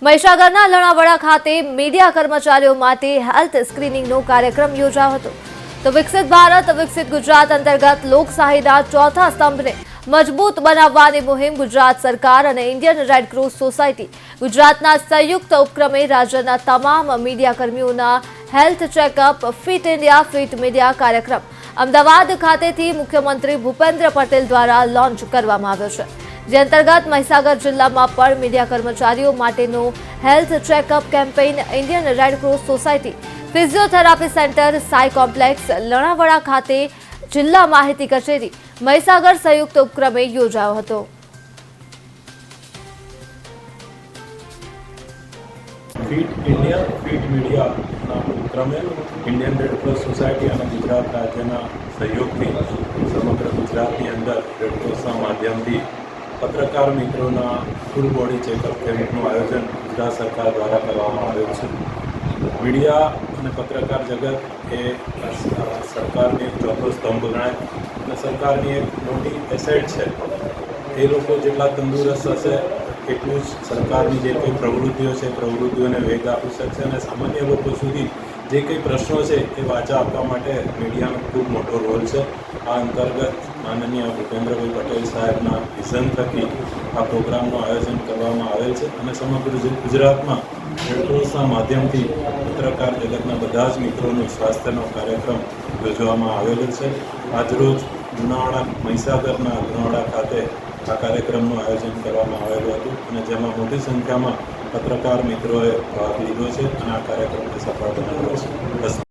મહીસાગરના લણાવડા ખાતે મીડિયા કર્મચારીઓ માટે હેલ્થ સ્ક્રીનિંગનો કાર્યક્રમ યોજાયો હતો. તો વિકસિત ભારત વિકસિત ગુજરાત અંતર્ગત લોકશાહીના ચોથા સ્તંભને મજબૂત બનાવવાની મુહિમ ગુજરાત સરકાર અને ઇન્ડિયન રેડક્રોસ સોસાયટી ગુજરાતના સંયુક્ત ઉપક્રમે રાજ્યના તમામ મીડિયા કર્મીઓના health checkup fit India fit media કાર્યક્રમ અમદાવાદ ખાતેથી મુખ્યમંત્રી ભૂપેન્દ્ર પટેલ દ્વારા લોન્ચ કરવામાં આવ્યો છે. જે અંતર્ગત મહીસાગર જિલ્લામાં પણ મીડિયા કર્મચારીઓ માટેનો health checkup campaign Indian Red Cross society physiotherapy centre Sai complex Lunawada ખાતે જિલ્લા માહિતી કચેરી મહીસાગર સંયુક્ત ઉપક્રમે યોજાયો હતો. ફિટ ઇન્ડિયા ફિટ મીડિયાના ઉપક્રમે ઇન્ડિયન રેડક્રોસ સોસાયટી અને ગુજરાત રાજ્યના સહયોગથી સમગ્ર ગુજરાતની અંદર રેડક્રોસના માધ્યમથી પત્રકાર મિત્રોના ફૂલ બોડી ચેકઅપ કેમ્પનું આયોજન ગુજરાત સરકાર દ્વારા કરવામાં આવેલ છે. મીડિયા અને પત્રકાર જગત એ સરકારની એક ચોથો સ્તંભ ગણાય અને સરકારની એક મોટી એસેટ છે. એ લોકો જેટલા તંદુરસ્ત હશે એટલું જ સરકારની જે કંઈ પ્રવૃત્તિઓ છે પ્રવૃત્તિઓને વેગ આપી શકશે અને સામાન્ય લોકો સુધી જે કંઈ પ્રશ્નો છે એ વાચા આપવા માટે મીડિયાનો ખૂબ મોટો રોલ છે. આ અંતર્ગત માનનીય ભૂપેન્દ્રભાઈ પટેલ સાહેબના વિઝન થકી આ પ્રોગ્રામનું આયોજન કરવામાં આવેલ છે અને સમગ્ર ગુજરાતમાં રેડક્રોસના માધ્યમથી પત્રકાર જગતના બધા જ મિત્રોનું સ્વાસ્થ્યનો કાર્યક્રમ યોજવામાં આવેલો છે. આજરોજ મહીસાગરના લુણાવાડા ખાતે આ કાર્યક્રમનું આયોજન કરવામાં આવેલું હતું અને જેમાં મોટી સંખ્યામાં પત્રકાર મિત્રોએ ભાગ લીધો છે અને આ કાર્યક્રમને સફળ બનાવ્યો છે.